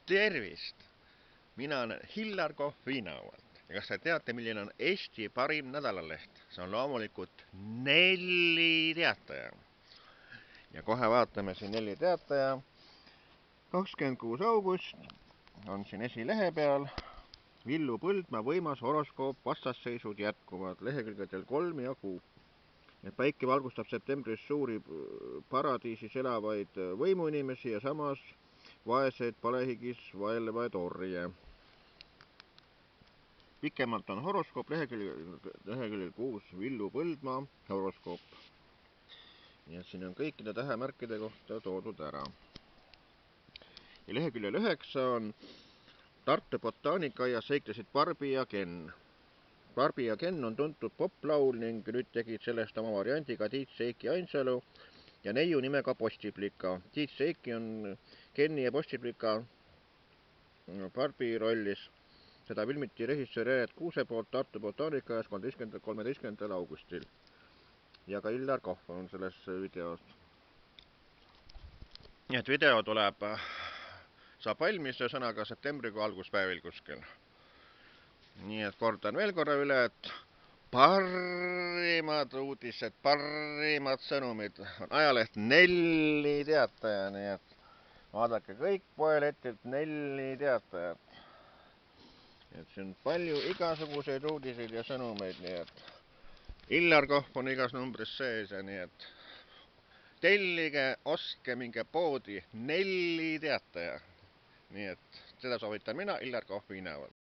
Tervist! Mina olen Hillar Kohv Viinaualt. Ja kas te teate, milline on Eesti parim nädalaleht? See on loomulikult Nelli Teataja. Ja kohe vaatame siin Nelli Teataja. 26. august on siin esilehe peal. Villu Põldmaa võimas horoskoop, vastasseisud jätkuvad lehekülgedel 3 ja 6. Päike valgustab septembris suuri paradiisis elavaid võimuinimesi ja samas vaeseid palehigis vaellevaid orje. Pikemalt on horoskoop leheküljel 6 Villu Põldmaa horoskoop. Nii et siin on kõikide tähemärkide kohta toodud ära. Ja leheküljel 9 on Tartu botaanikaaias seiklesid Barbi ja Ken. Barbi ja Ken on tuntud poplaul ning nüüd tegid sellest oma variandi ka Tiit Seiki Ainsalu ja neiu nimega Postiplika. Tiit Seiki on Kenni ja Postiplika Barbi rollis. Seda filmiti režissöör Eret Kuuse poolt Tartu botaanikaaias 13. augustil. Ja ka Hillar Kohv on selles videos. Nii et video saab valmis ühesõnaga septembrikuu alguspäevil kuskil. Nii et kordan veel korra üle, et parimad uudised, parimad sõnumid on ajaleht Nelli Teataja, nii et vaadake kõik poeletilt Nelli Teatajat. Et siin on palju igasuguseid uudiseid ja sõnumeid, nii et Hillar Kohv on igas numbris sees ja nii et tellige, ostke, minge poodi Nelli Teataja. Nii et seda soovitan mina, Hillar Kohv Viinaualt.